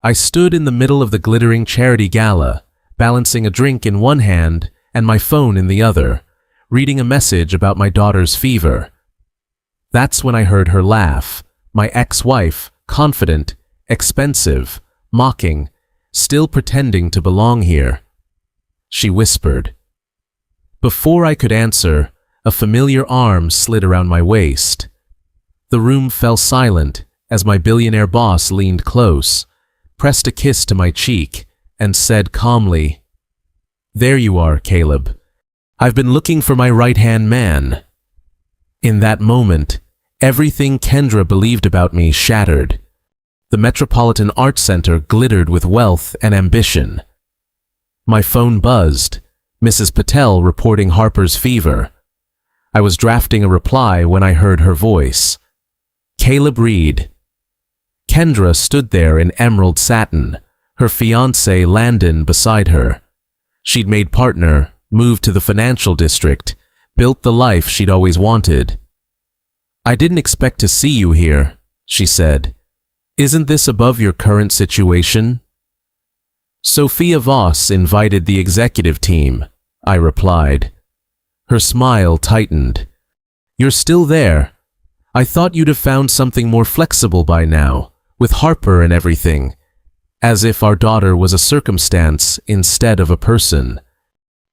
I stood in the middle of the glittering charity gala, balancing a drink in one hand and my phone in the other, reading a message about my daughter's fever. That's when I heard her laugh, my ex-wife, confident, expensive, mocking, still pretending to belong here. She whispered. Before I could answer, a familiar arm slid around my waist. The room fell silent as my billionaire boss leaned close, pressed a kiss to my cheek, and said calmly, "There you are, Caleb. I've been looking for my right-hand man." In that moment, everything Kendra believed about me shattered. The Metropolitan Art Center glittered with wealth and ambition. My phone buzzed, Mrs. Patel reporting Harper's fever. I was drafting a reply when I heard her voice. Caleb Reed. Kendra stood there in emerald satin, her fiancé Landon beside her. She'd made partner, moved to the financial district, built the life she'd always wanted. "I didn't expect to see you here," she said. "Isn't this above your current situation?" "Sophia Voss invited the executive team," I replied. Her smile tightened. "You're still there. I thought you'd have found something more flexible by now, with Harper and everything, as if our daughter was a circumstance instead of a person.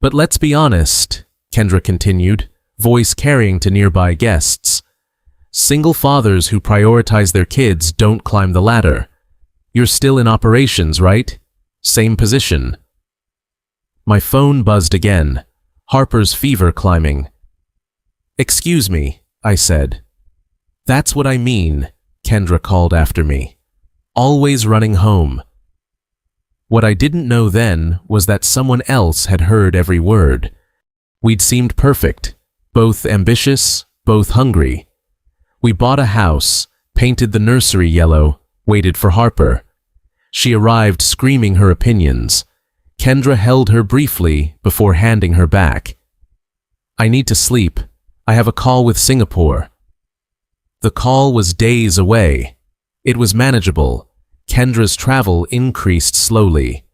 But let's be honest," Kendra continued, voice carrying to nearby guests. "Single fathers who prioritize their kids don't climb the ladder. You're still in operations, right? Same position." My phone buzzed again, Harper's fever climbing. "Excuse me," I said. "That's what I mean," Kendra called after me. "Always running home." What I didn't know then was that someone else had heard every word. We'd seemed perfect, both ambitious, both hungry. We bought a house, painted the nursery yellow, waited for Harper. She arrived screaming her opinions. Kendra held her briefly before handing her back. "I need to sleep. I have a call with Singapore." The call was days away. It was manageable. Kendra's travel increased slowly.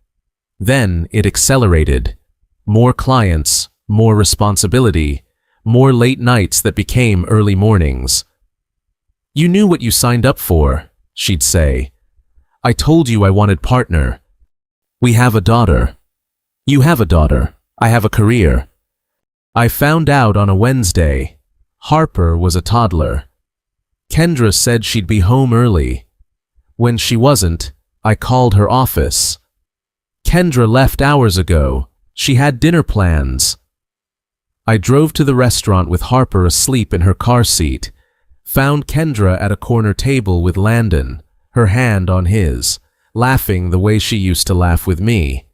Then it accelerated. More clients, more responsibility, more late nights that became early mornings. "You knew what you signed up for," she'd say. "I told you I wanted partner. We have a daughter. You have a daughter. I have a career." I found out on a Wednesday. Harper was a toddler. Kendra said she'd be home early. When she wasn't, I called her office. "Kendra left hours ago. She had dinner plans." I drove to the restaurant with Harper asleep in her car seat, found Kendra at a corner table with Landon, her hand on his, laughing the way she used to laugh with me.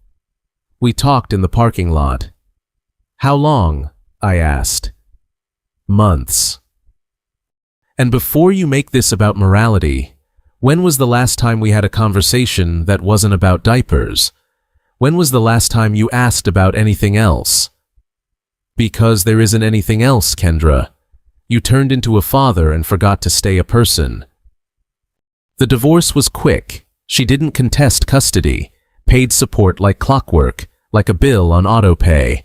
We talked in the parking lot. "How long?" I asked. "Months." "And before you make this about morality, when was the last time we had a conversation that wasn't about diapers? When was the last time you asked about anything else?" "Because there isn't anything else, Kendra. You turned into a father and forgot to stay a person." The divorce was quick. She didn't contest custody, paid support like clockwork, like a bill on autopay.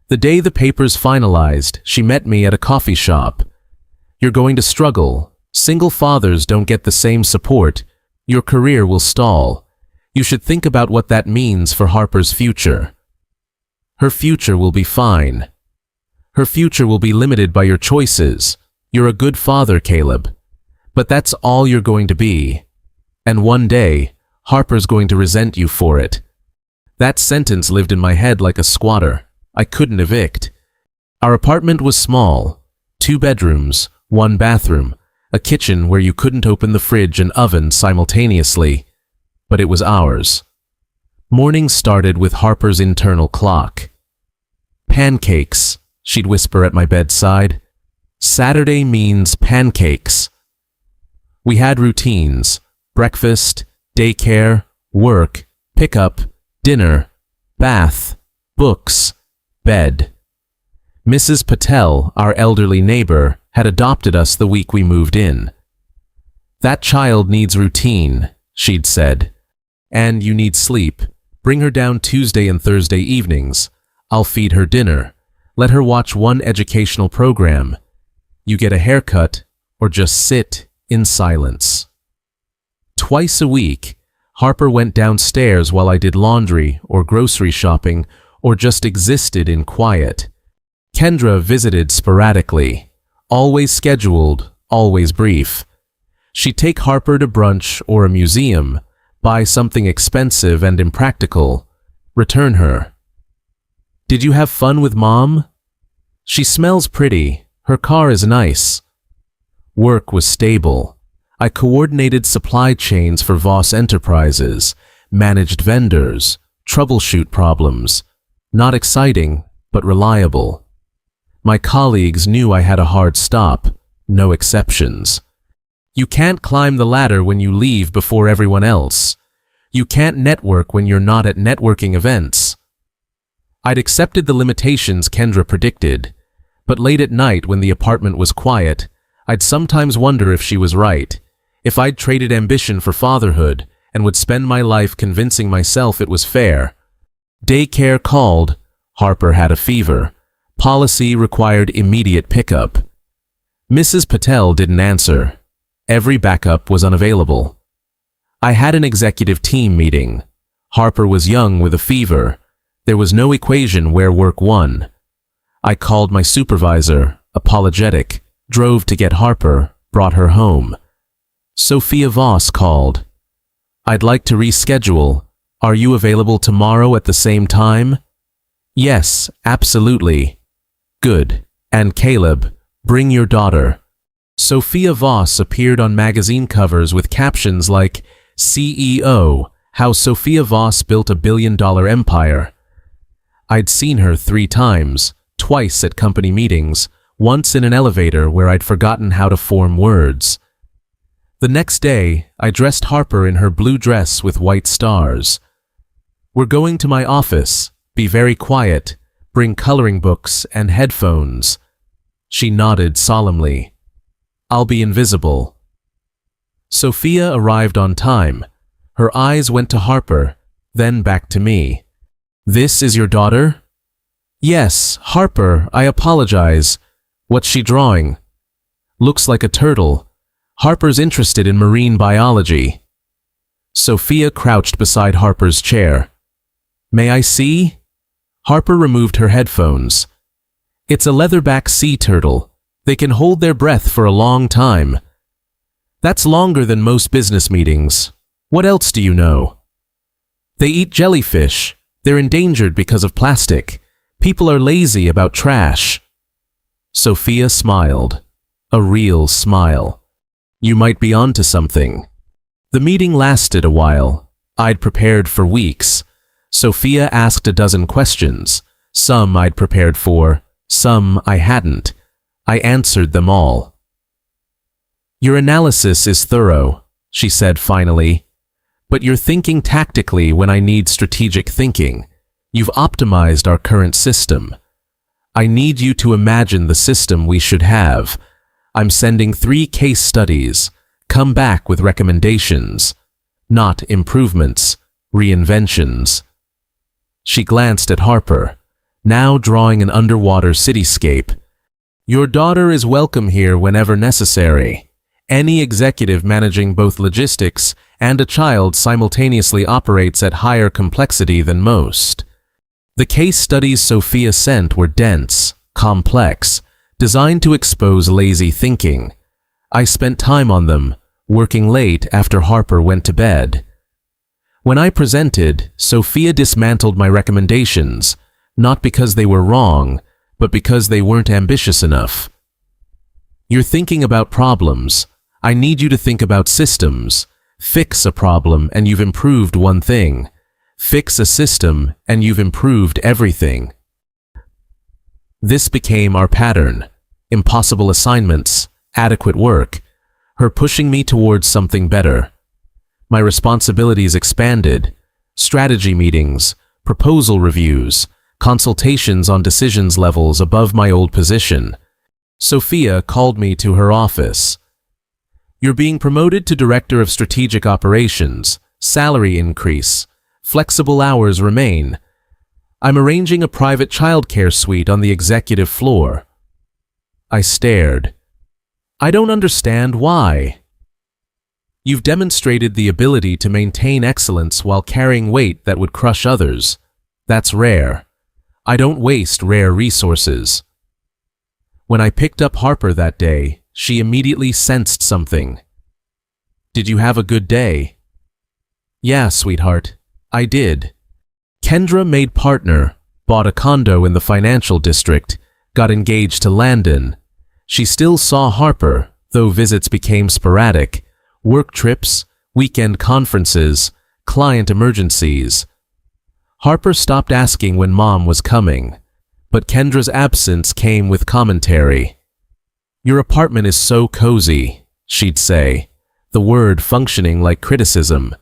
The day the papers finalized, she met me at a coffee shop. "You're going to struggle. Single fathers don't get the same support. Your career will stall. You should think about what that means for Harper's future." "Her future will be fine. Her future will be limited by your choices. You're a good father, Caleb. But that's all you're going to be. And one day, Harper's going to resent you for it." That sentence lived in my head like a squatter. I couldn't evict. Our apartment was small. 2 bedrooms, 1 bathroom, a kitchen where you couldn't open the fridge and oven simultaneously. But it was ours. Mornings started with Harper's internal clock. "Pancakes," she'd whisper at my bedside. "Saturday means pancakes." We had routines: breakfast, daycare, work, pickup, dinner, bath, books, bed. Mrs. Patel, our elderly neighbor, had adopted us the week we moved in. "That child needs routine," she'd said. and you need sleep. Bring her down Tuesday and Thursday evenings. I'll feed her dinner. Let her watch one educational program. You get a haircut or just sit in silence. Twice a week, Harper went downstairs while I did laundry or grocery shopping or just existed in quiet. Kendra visited sporadically, always scheduled, always brief. She'd take Harper to brunch or a museum, buy something expensive and impractical, return her. Did you have fun with Mom? She smells pretty. Her car is nice. Work was stable. I coordinated supply chains for Voss Enterprises, managed vendors, troubleshoot problems. Not exciting, but reliable. My colleagues knew I had a hard stop, no exceptions. You can't climb the ladder when you leave before everyone else. You can't network when you're not at networking events. I'd accepted the limitations Kendra predicted, but late at night when the apartment was quiet, I'd sometimes wonder if she was right, if I'd traded ambition for fatherhood and would spend my life convincing myself it was fair. Daycare called. Harper had a fever. Policy required immediate pickup. Mrs. Patel didn't answer. Every backup was unavailable. I had an executive team meeting. Harper was young with a fever. There was no equation where work won. I called my supervisor, apologetic, drove to get Harper, brought her home. Sophia Voss called. I'd like to reschedule. Are you available tomorrow at the same time? Yes, absolutely. Good. And Caleb, bring your daughter. Sophia Voss appeared on magazine covers with captions like, CEO, How Sophia Voss Built a Billion-Dollar Empire. I'd seen her 3 times, twice at company meetings, once in an elevator where I'd forgotten how to form words. The next day, I dressed Harper in her blue dress with white stars. We're going to my office. Be very quiet. Bring coloring books and headphones. She nodded solemnly. I'll be invisible. Sophia arrived on time. Her eyes went to Harper, then back to me. This is your daughter? Yes, Harper, I apologize. What's she drawing? Looks like a turtle. Harper's interested in marine biology. Sophia crouched beside Harper's chair. May I see? Harper removed her headphones. It's a leatherback sea turtle. They can hold their breath for a long time. That's longer than most business meetings. What else do you know? They eat jellyfish. They're endangered because of plastic. People are lazy about trash. Sophia smiled. A real smile. You might be onto something. The meeting lasted a while. I'd prepared for weeks. Sophia asked a dozen questions. Some I'd prepared for, some I hadn't. I answered them all. Your analysis is thorough, she said finally. But you're thinking tactically when I need strategic thinking. You've optimized our current system. I need you to imagine the system we should have. I'm sending 3 case studies. Come back with recommendations. Not improvements, reinventions. She glanced at Harper, now drawing an underwater cityscape. Your daughter is welcome here whenever necessary. Any executive managing both logistics and a child simultaneously operates at higher complexity than most. The case studies Sophia sent were dense, complex, designed to expose lazy thinking. I spent time on them, working late after Harper went to bed. When I presented, Sophia dismantled my recommendations, not because they were wrong, but because they weren't ambitious enough. You're thinking about problems. I need you to think about systems. Fix a problem and you've improved one thing. Fix a system and you've improved everything. This became our pattern. Impossible assignments, adequate work, her pushing me towards something better. My responsibilities expanded. Strategy meetings, proposal reviews, consultations on decisions levels above my old position. Sophia called me to her office. You're being promoted to Director of Strategic Operations, salary increase, flexible hours remain. I'm arranging a private childcare suite on the executive floor. I stared. I don't understand why. You've demonstrated the ability to maintain excellence while carrying weight that would crush others. That's rare. I don't waste rare resources. When I picked up Harper that day, she immediately sensed something. Did you have a good day? Yeah, sweetheart, I did. Kendra made partner, bought a condo in the financial district, got engaged to Landon. She still saw Harper, though visits became sporadic. Work trips, weekend conferences, client emergencies. Harper stopped asking when Mom was coming, but Kendra's absence came with commentary. Your apartment is so cozy, she'd say, the word functioning like criticism.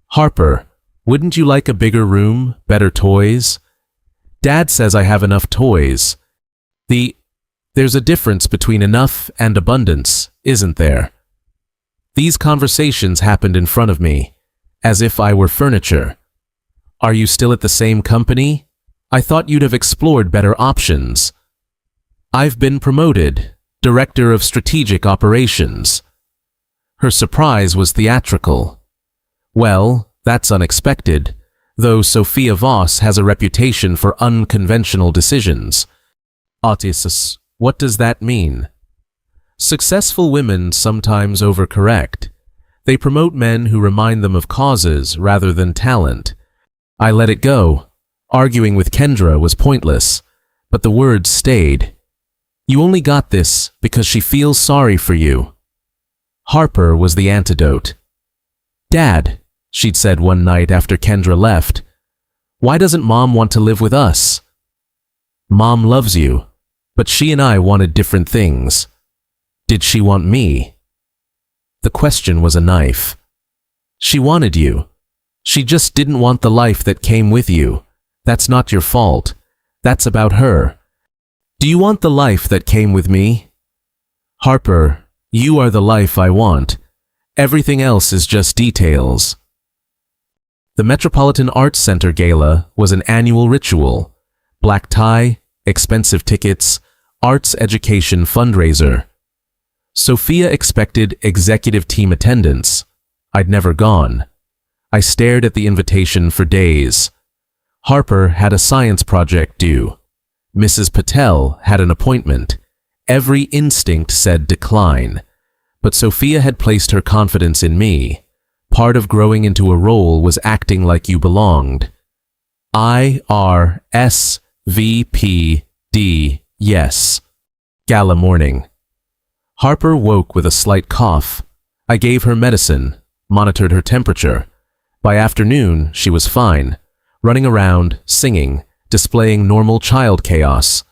Harper, wouldn't you like a bigger room, better toys? Dad says I have enough toys. There's a difference between enough and abundance, isn't there? These conversations happened in front of me, as if I were furniture. Are you still at the same company? I thought you'd have explored better options. I've been promoted, Director of Strategic Operations. Her surprise was theatrical. Well, that's unexpected, though Sophia Voss has a reputation for unconventional decisions. Autissus, what does that mean? Successful women sometimes overcorrect. They promote men who remind them of causes rather than talent. I let it go. Arguing with Kendra was pointless, but the words stayed. You only got this because she feels sorry for you. Harper was the antidote. Dad, she'd said one night after Kendra left, why doesn't Mom want to live with us? Mom loves you, but she and I wanted different things. Did she want me? The question was a knife. She wanted you. She just didn't want the life that came with you. That's not your fault. That's about her. Do you want the life that came with me? Harper, you are the life I want. Everything else is just details. The Metropolitan Art Center gala was an annual ritual. Black tie, expensive tickets, arts education fundraiser. Sophia expected executive team attendance. I'd never gone. I stared at the invitation for days. Harper had a science project due. Mrs. Patel had an appointment. Every instinct said decline. But Sophia had placed her confidence in me. Part of growing into a role was acting like you belonged. IRSVPD, yes. Gala morning. Harper woke with a slight cough. I gave her medicine, monitored her temperature. By afternoon, she was fine, running around, singing, displaying normal child chaos.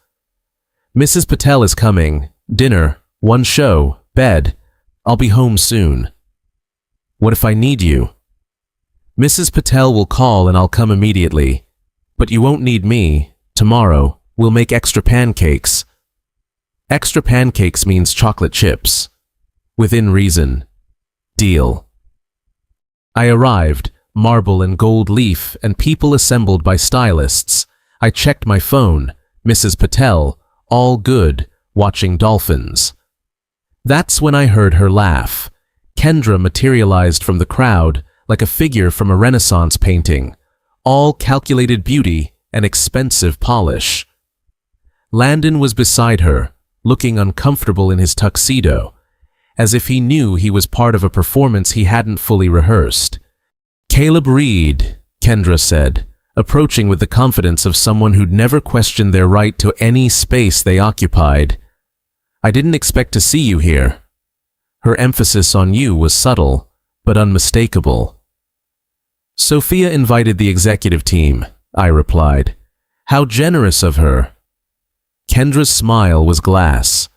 Mrs. Patel is coming. Dinner, one show, bed. I'll be home soon. What if I need you? Mrs. Patel will call and I'll come immediately. But you won't need me. Tomorrow, we'll make extra pancakes. Extra pancakes means chocolate chips. Within reason. Deal. I arrived, marble and gold leaf and people assembled by stylists. I checked my phone. Mrs. Patel, all good, watching dolphins. That's when I heard her laugh. Kendra materialized from the crowd like a figure from a Renaissance painting, all calculated beauty and expensive polish. Landon was beside her, looking uncomfortable in his tuxedo, as if he knew he was part of a performance he hadn't fully rehearsed. Caleb Reed, Kendra said, approaching with the confidence of someone who'd never questioned their right to any space they occupied. I didn't expect to see you here. Her emphasis on you was subtle, but unmistakable. Sophia invited the executive team, I replied. How generous of her. Kendra's smile was glass,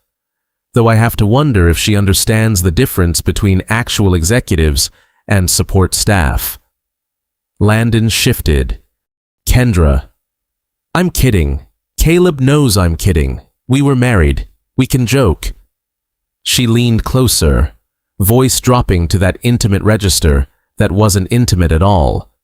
though I have to wonder if she understands the difference between actual executives and support staff. Landon shifted. Kendra, I'm kidding. Caleb knows I'm kidding. We were married. We can joke. She leaned closer, voice dropping to that intimate register that wasn't intimate at all.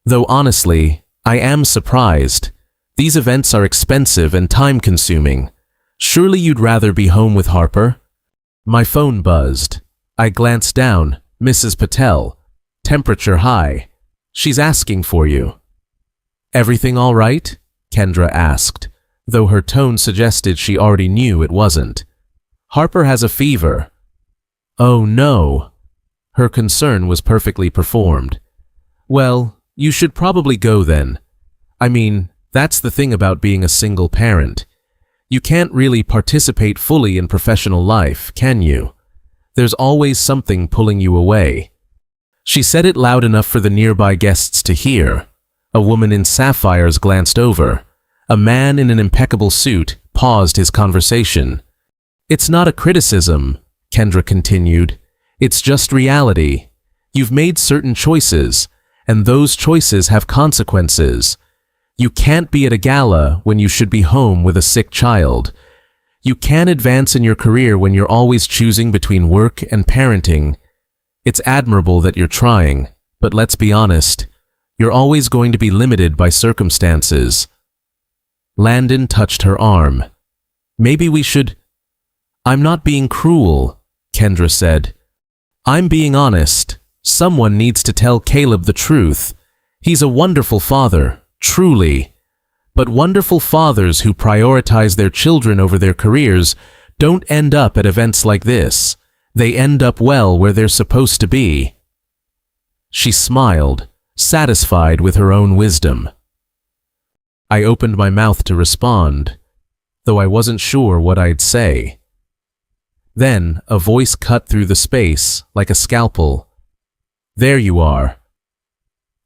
Though honestly, I am surprised. These events are expensive and time-consuming. Surely you'd rather be home with Harper? My phone buzzed. I glanced down. Mrs. Patel. Temperature high. She's asking for you. Everything all right? Kendra asked, though her tone suggested she already knew it wasn't. Harper has a fever. Oh no. Her concern was perfectly performed. Well, you should probably go then. I mean, that's the thing about being a single parent. You can't really participate fully in professional life, can you? There's always something pulling you away. She said it loud enough for the nearby guests to hear. A woman in sapphires glanced over. A man in an impeccable suit paused his conversation. It's not a criticism, Kendra continued. It's just reality. You've made certain choices, and those choices have consequences. You can't be at a gala when you should be home with a sick child. You can't advance in your career when you're always choosing between work and parenting. It's admirable that you're trying, but let's be honest, you're always going to be limited by circumstances. Landon touched her arm. Maybe we should... I'm not being cruel, Kendra said. I'm being honest. Someone needs to tell Caleb the truth. He's a wonderful father, truly. But wonderful fathers who prioritize their children over their careers don't end up at events like this. They end up well where they're supposed to be. She smiled, satisfied with her own wisdom. I opened my mouth to respond, though I wasn't sure what I'd say. Then a voice cut through the space like a scalpel. There you are.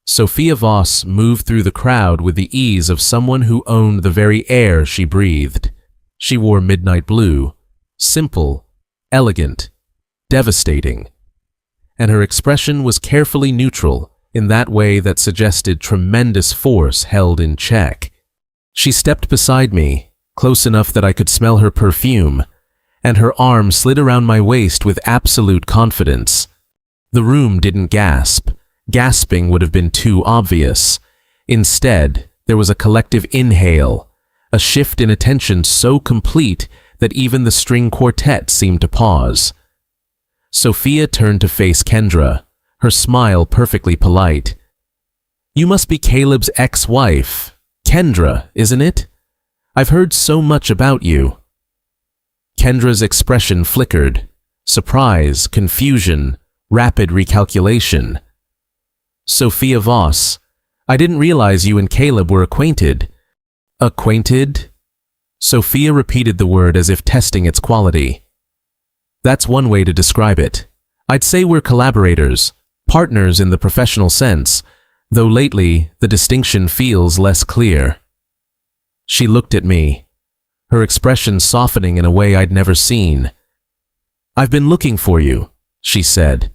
Sophia Voss moved through the crowd with the ease of someone who owned the very air she breathed. She wore midnight blue, simple, elegant, devastating. And her expression was carefully neutral in that way that suggested tremendous force held in check. She stepped beside me, close enough that I could smell her perfume, and her arm slid around my waist with absolute confidence. The room didn't gasp. Gasping would have been too obvious. Instead, there was a collective inhale, a shift in attention so complete that even the string quartet seemed to pause. Sophia turned to face Kendra, her smile perfectly polite. You must be Caleb's ex-wife, Kendra, isn't it? I've heard so much about you. Kendra's expression flickered. Surprise, confusion, rapid recalculation. Sophia Voss, I didn't realize you and Caleb were acquainted. Acquainted? Sophia repeated the word as if testing its quality. That's one way to describe it. I'd say we're collaborators, partners in the professional sense, though lately the distinction feels less clear. She looked at me, her expression softening in a way I'd never seen. I've been looking for you, she said.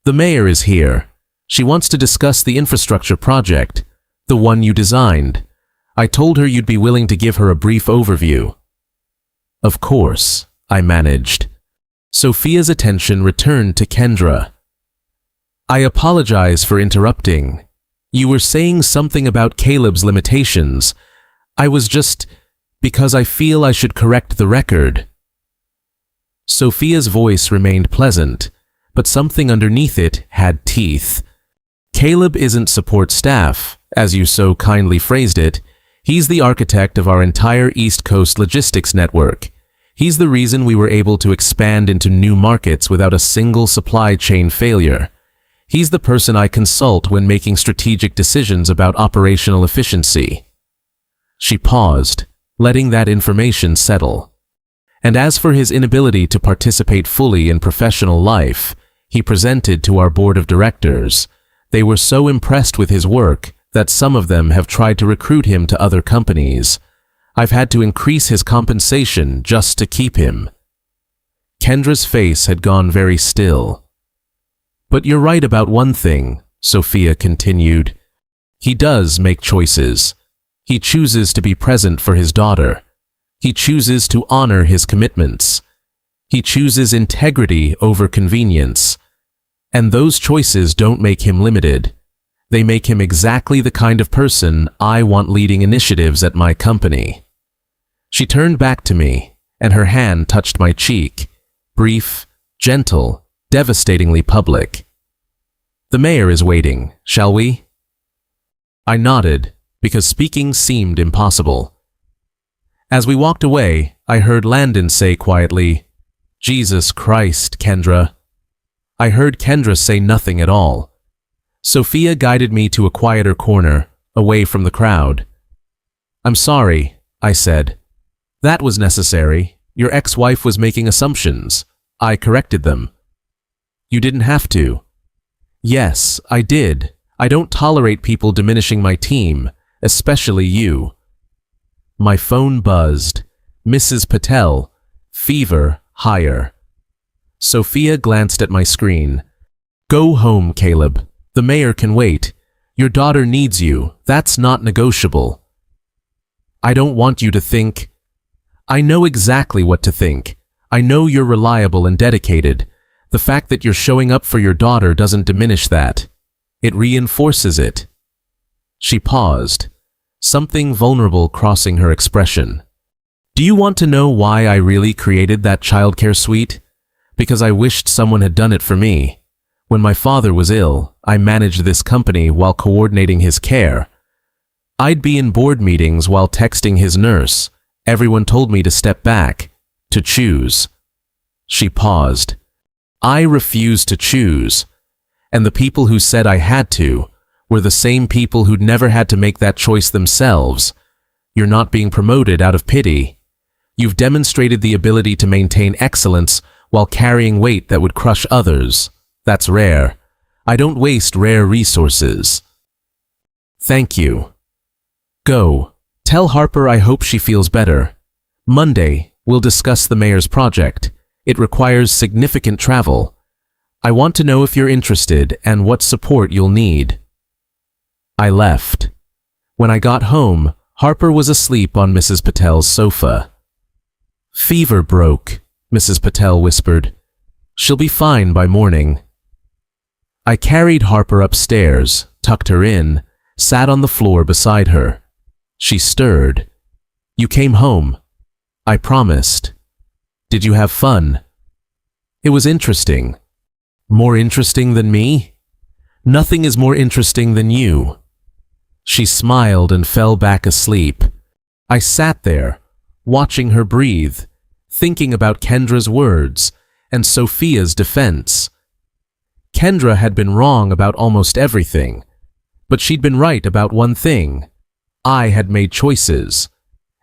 The mayor is here. She wants to discuss the infrastructure project, the one you designed. I told her you'd be willing to give her a brief overview. Of course, I managed. Sophia's attention returned to Kendra. I apologize for interrupting. You were saying something about Caleb's limitations. I was just... because I feel I should correct the record. Sophia's voice remained pleasant, but something underneath it had teeth. Caleb isn't support staff, as you so kindly phrased it. He's the architect of our entire East Coast logistics network. He's the reason we were able to expand into new markets without a single supply chain failure. He's the person I consult when making strategic decisions about operational efficiency. She paused, letting that information settle. And as for his inability to participate fully in professional life, he presented to our board of directors. They were so impressed with his work that some of them have tried to recruit him to other companies. I've had to increase his compensation just to keep him. Kendra's face had gone very still. But you're right about one thing, Sophia continued. He does make choices. He chooses to be present for his daughter. He chooses to honor his commitments. He chooses integrity over convenience. And those choices don't make him limited. They make him exactly the kind of person I want leading initiatives at my company. She turned back to me, and her hand touched my cheek, brief, gentle, devastatingly public. The mayor is waiting, shall we? I nodded, because speaking seemed impossible. As we walked away, I heard Landon say quietly, "Jesus Christ, Kendra." I heard Kendra say nothing at all. Sophia guided me to a quieter corner, away from the crowd. "I'm sorry," I said. "That was necessary. Your ex-wife was making assumptions. I corrected them." "You didn't have to." "Yes, I did. I don't tolerate people diminishing my team, especially you." My phone buzzed. Mrs. Patel, fever, higher. Sophia glanced at my screen. "Go home, Caleb. The mayor can wait. Your daughter needs you. That's not negotiable." "I don't want you to think." "I know exactly what to think. I know you're reliable and dedicated. The fact that you're showing up for your daughter doesn't diminish that. It reinforces it." She paused, something vulnerable crossing her expression. "Do you want to know why I really created that childcare suite? Because I wished someone had done it for me. When my father was ill, I managed this company while coordinating his care. I'd be in board meetings while texting his nurse. Everyone told me to step back, to choose." She paused. I refused to choose. And the people who said I had to were the same people who'd never had to make that choice themselves. You're not being promoted out of pity. You've demonstrated the ability to maintain excellence while carrying weight that would crush others. That's rare. I don't waste rare resources. Thank you. Go. Tell Harper I hope she feels better. Monday, we'll discuss the mayor's project. It requires significant travel. I want to know if you're interested and what support you'll need. I left. When I got home, Harper was asleep on Mrs. Patel's sofa. "Fever broke," Mrs. Patel whispered. "She'll be fine by morning." I carried Harper upstairs, tucked her in, sat on the floor beside her. She stirred. "You came home." I promised. "Did you have fun?" "It was interesting." "More interesting than me?" "Nothing is more interesting than you." She smiled and fell back asleep. I sat there, watching her breathe, thinking about Kendra's words and Sophia's defense. Kendra had been wrong about almost everything, but she'd been right about one thing. I had made choices,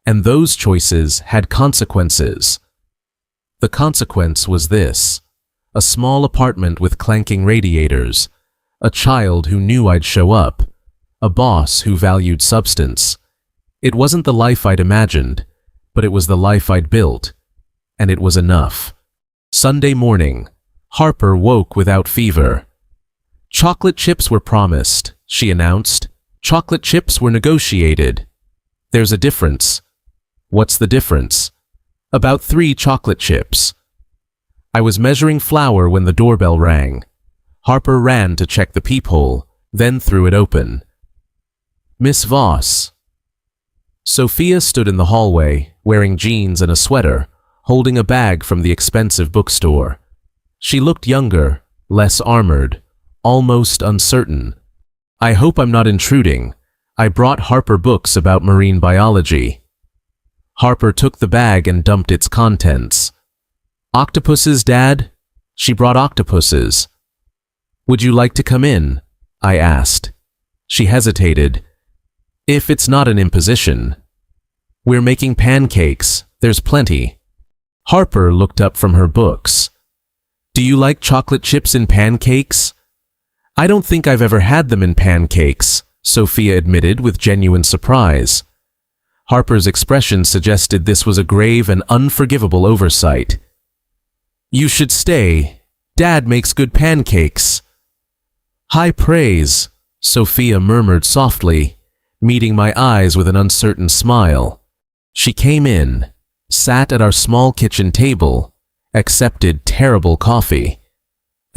and those choices had consequences. The consequence was this: a small apartment with clanking radiators, a child who knew I'd show up, a boss who valued substance. It wasn't the life I'd imagined, but it was the life I'd built, and it was enough. Sunday morning, Harper woke without fever. "Chocolate chips were promised," she announced. "Chocolate chips were negotiated." "There's a difference." "What's the difference?" "About 3 chocolate chips." I was measuring flour when the doorbell rang. Harper ran to check the peephole, then threw it open. "Miss Voss." Sophia stood in the hallway, wearing jeans and a sweater, holding a bag from the expensive bookstore. She looked younger, less armored, almost uncertain. "I hope I'm not intruding. I brought Harper books about marine biology." Harper took the bag and dumped its contents. "Octopuses, Dad?" She brought octopuses. "Would you like to come in?" I asked. She hesitated. "If it's not an imposition." "We're making pancakes. There's plenty." Harper looked up from her books. "Do you like chocolate chips in pancakes?" "I don't think I've ever had them in pancakes," Sophia admitted with genuine surprise. Harper's expression suggested this was a grave and unforgivable oversight. "You should stay. Dad makes good pancakes." "High praise," Sophia murmured softly, meeting my eyes with an uncertain smile. She came in, sat at our small kitchen table, accepted terrible coffee,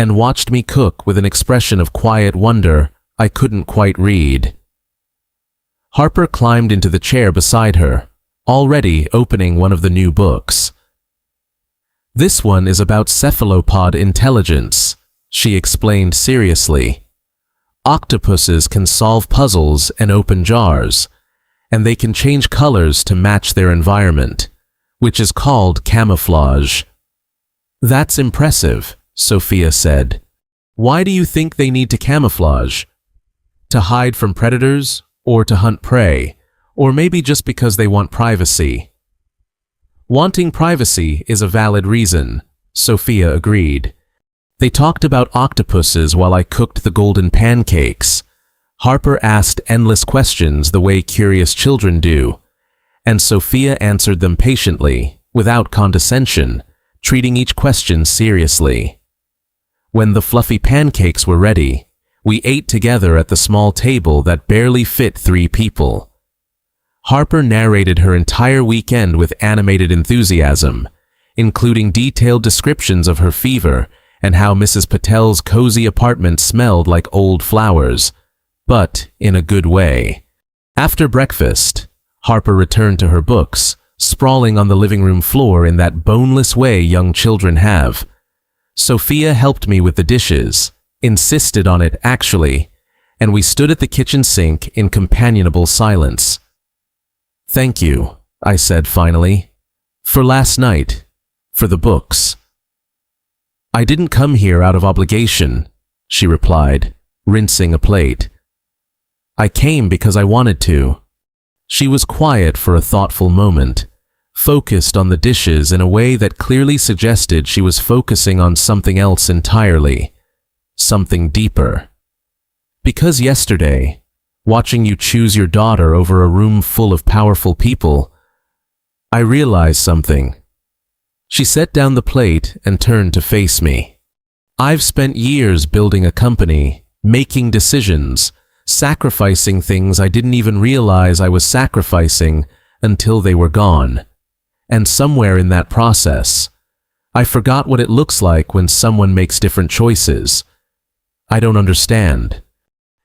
and watched me cook with an expression of quiet wonder I couldn't quite read. Harper climbed into the chair beside her, already opening one of the new books. "This one is about cephalopod intelligence," she explained seriously. "Octopuses can solve puzzles and open jars, and they can change colors to match their environment, which is called camouflage." "That's impressive," Sophia said. "Why do you think they need to camouflage? To hide from predators, or to hunt prey, or maybe just because they want privacy?" "Wanting privacy is a valid reason," Sophia agreed. They talked about octopuses while I cooked the golden pancakes. Harper asked endless questions the way curious children do, and Sophia answered them patiently, without condescension, treating each question seriously. When the fluffy pancakes were ready, we ate together at the small table that barely fit 3 people. Harper narrated her entire weekend with animated enthusiasm, including detailed descriptions of her fever and how Mrs. Patel's cozy apartment smelled like old flowers, but in a good way. After breakfast, Harper returned to her books, sprawling on the living room floor in that boneless way young children have. Sophia helped me with the dishes, insisted on it actually, and we stood at the kitchen sink in companionable silence. "Thank you," I said finally, "for last night, for the books." "I didn't come here out of obligation," she replied, rinsing a plate. "I came because I wanted to." She was quiet for a thoughtful moment, focused on the dishes in a way that clearly suggested she was focusing on something else entirely, something deeper. "Because yesterday, watching you choose your daughter over a room full of powerful people, I realized something." She set down the plate and turned to face me. "I've spent years building a company, making decisions, sacrificing things I didn't even realize I was sacrificing until they were gone. And somewhere in that process, I forgot what it looks like when someone makes different choices. I don't understand.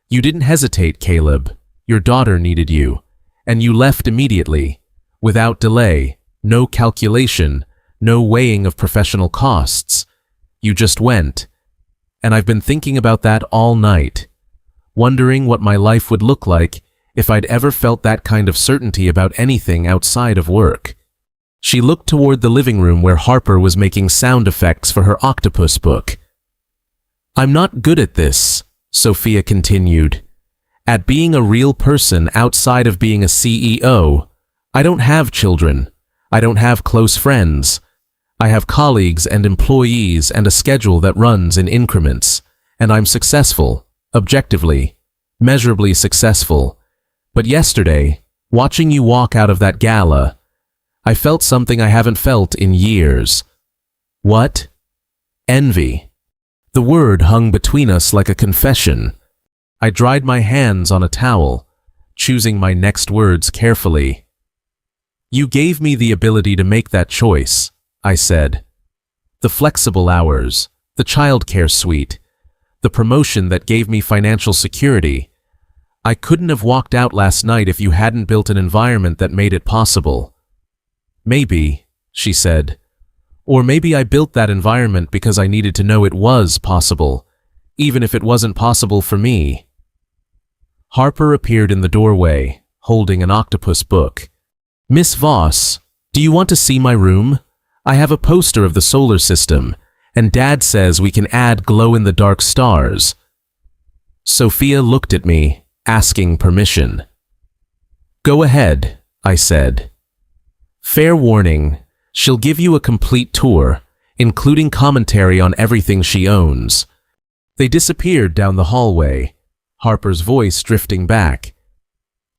You didn't hesitate, Caleb. Your daughter needed you, and you left immediately, without delay, no calculation, no weighing of professional costs. You just went. And I've been thinking about that all night, wondering what my life would look like if I'd ever felt that kind of certainty about anything outside of work." She looked toward the living room where Harper was making sound effects for her octopus book. "I'm not good at this," Sophia continued. "At being a real person outside of being a CEO. I don't have children. I don't have close friends. I have colleagues and employees and a schedule that runs in increments, and I'm successful, objectively, measurably successful. But yesterday, watching you walk out of that gala, I felt something I haven't felt in years." "What?" "Envy." The word hung between us like a confession. I dried my hands on a towel, choosing my next words carefully. "You gave me the ability to make that choice," I said. "The flexible hours, the childcare suite, the promotion that gave me financial security. I couldn't have walked out last night if you hadn't built an environment that made it possible." "Maybe," she said. "Or maybe I built that environment because I needed to know it was possible, even if it wasn't possible for me." Harper appeared in the doorway, holding an octopus book. "Miss Voss, do you want to see my room? I have a poster of the solar system, and Dad says we can add glow-in-the-dark stars." Sophia looked at me, asking permission. "Go ahead," I said. "Fair warning, she'll give you a complete tour, including commentary on everything she owns." They disappeared down the hallway, Harper's voice drifting back.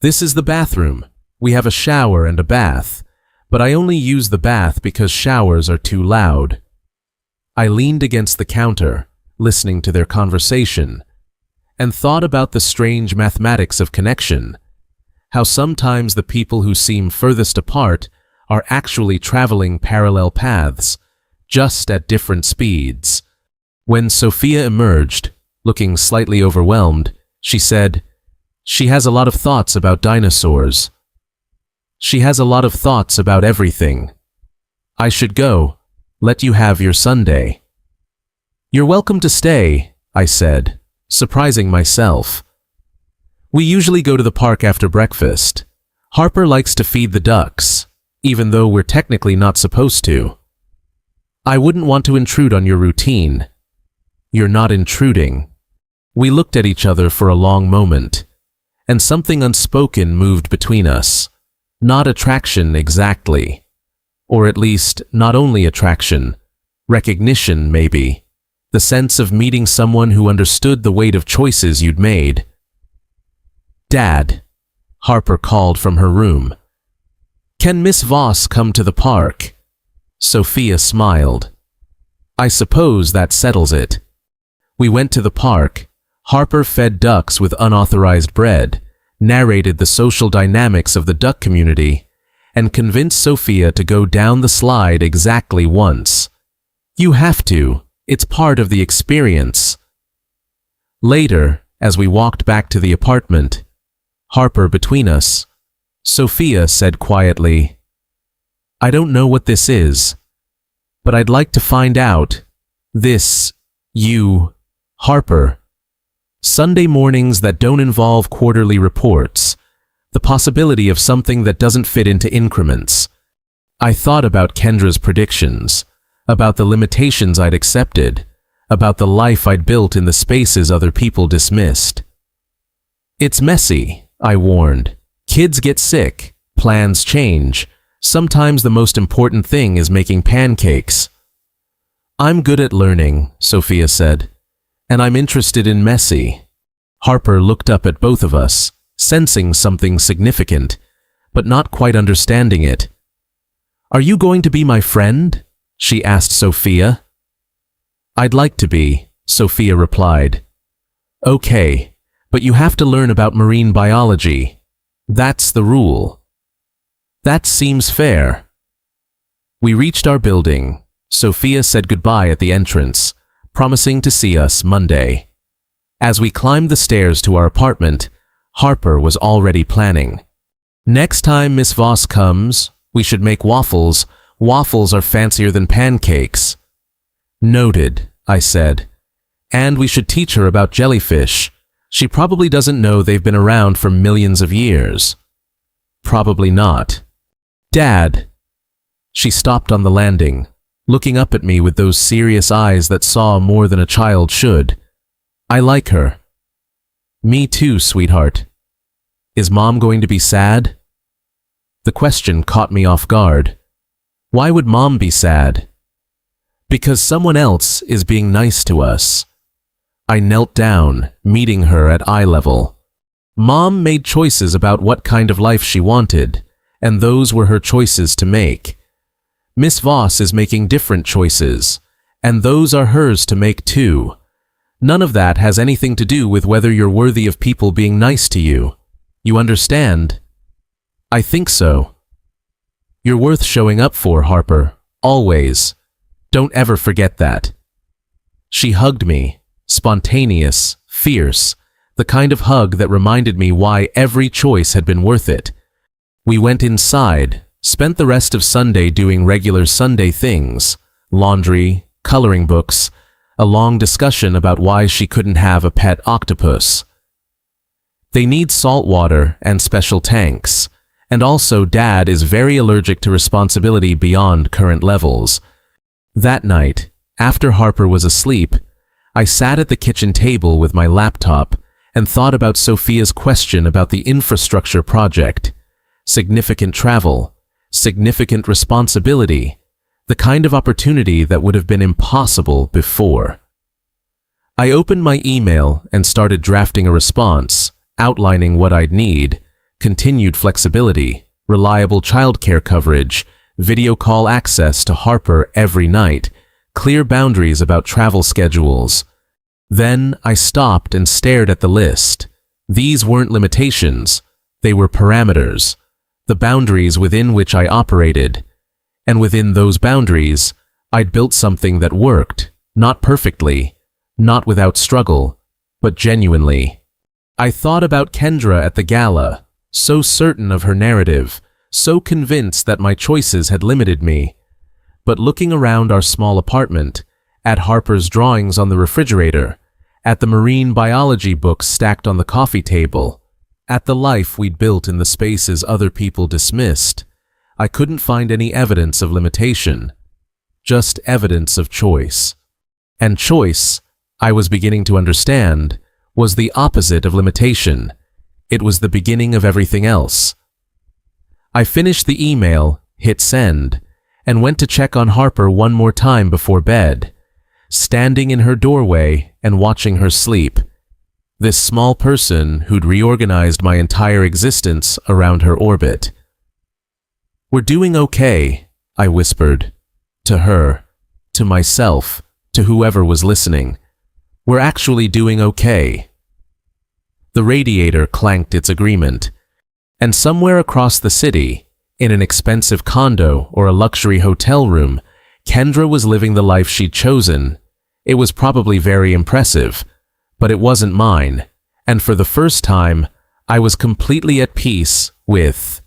"This is the bathroom. We have a shower and a bath, but I only use the bath because showers are too loud." I leaned against the counter, listening to their conversation, and thought about the strange mathematics of connection, how sometimes the people who seem furthest apart are actually traveling parallel paths, just at different speeds. When Sophia emerged, looking slightly overwhelmed, she said, "She has a lot of thoughts about dinosaurs. She has a lot of thoughts about everything. I should go. Let you have your Sunday." "You're welcome to stay," I said, surprising myself. We usually go to the park after breakfast. Harper likes to feed the ducks, even though we're technically not supposed to. "I wouldn't want to intrude on your routine." "You're not intruding." We looked at each other for a long moment, and something unspoken moved between us. Not attraction exactly, or at least not only attraction, recognition maybe, the sense of meeting someone who understood the weight of choices you'd made. "Dad," Harper called from her room. "Can Miss Voss come to the park?" Sophia smiled. "I suppose that settles it." We went to the park. Harper fed ducks with unauthorized bread, narrated the social dynamics of the duck community, and convinced Sophia to go down the slide exactly once. "You have to. It's part of the experience." Later, as we walked back to the apartment, Harper between us, Sophia said quietly, "I don't know what this is, but I'd like to find out. This, you, Harper. Sunday mornings that don't involve quarterly reports, the possibility of something that doesn't fit into increments." I thought about Kendra's predictions, about the limitations I'd accepted, about the life I'd built in the spaces other people dismissed. "It's messy," I warned. "Kids get sick, plans change. Sometimes the most important thing is making pancakes." "I'm good at learning," Sophia said, "and I'm interested in messy." Harper looked up at both of us, sensing something significant, but not quite understanding it. "Are you going to be my friend?" she asked Sophia. "I'd like to be," Sophia replied. "Okay, but you have to learn about marine biology. That's the rule." "That seems fair." We reached our building. Sophia said goodbye at the entrance, promising to see us Monday. As we climbed the stairs to our apartment, Harper was already planning. "Next time Miss Voss comes, we should make waffles. Waffles are fancier than pancakes." "Noted," I said. "And we should teach her about jellyfish. She probably doesn't know they've been around for millions of years." "Probably not." "Dad." She stopped on the landing, looking up at me with those serious eyes that saw more than a child should. "I like her." "Me too, sweetheart." "Is Mom going to be sad?" The question caught me off guard. Why would Mom be sad? "Because someone else is being nice to us." I knelt down, meeting her at eye level. Mom made choices about what kind of life she wanted, and those were her choices to make. Miss Voss is making different choices, and those are hers to make too. None of that has anything to do with whether you're worthy of people being nice to you. You understand? "I think so." "You're worth showing up for, Harper. Always. Don't ever forget that." She hugged me, spontaneous, fierce, the kind of hug that reminded me why every choice had been worth it. We went inside, spent the rest of Sunday doing regular Sunday things, laundry, coloring books, a long discussion about why she couldn't have a pet octopus. They need salt water and special tanks, and also Dad is very allergic to responsibility beyond current levels. That night, after Harper was asleep, I sat at the kitchen table with my laptop and thought about Sophia's question about the infrastructure project. Significant travel, significant responsibility, the kind of opportunity that would have been impossible before. I opened my email and started drafting a response, outlining what I'd need: continued flexibility, reliable childcare coverage, video call access to Harper every night, clear boundaries about travel schedules. Then I stopped and stared at the list. These weren't limitations, they were parameters, the boundaries within which I operated. And within those boundaries, I'd built something that worked, not perfectly, not without struggle, but genuinely. I thought about Kendra at the gala, so certain of her narrative, so convinced that my choices had limited me. But looking around our small apartment, at Harper's drawings on the refrigerator, at the marine biology books stacked on the coffee table, at the life we'd built in the spaces other people dismissed, I couldn't find any evidence of limitation, just evidence of choice. And choice, I was beginning to understand, was the opposite of limitation. It was the beginning of everything else. I finished the email, hit send, and went to check on Harper one more time before bed, standing in her doorway and watching her sleep. This small person who'd reorganized my entire existence around her orbit. "We're doing okay," I whispered. To her, to myself, to whoever was listening. "We're actually doing okay." The radiator clanked its agreement, and somewhere across the city, in an expensive condo or a luxury hotel room, Kendra was living the life she'd chosen. It was probably very impressive, but it wasn't mine, and for the first time, I was completely at peace with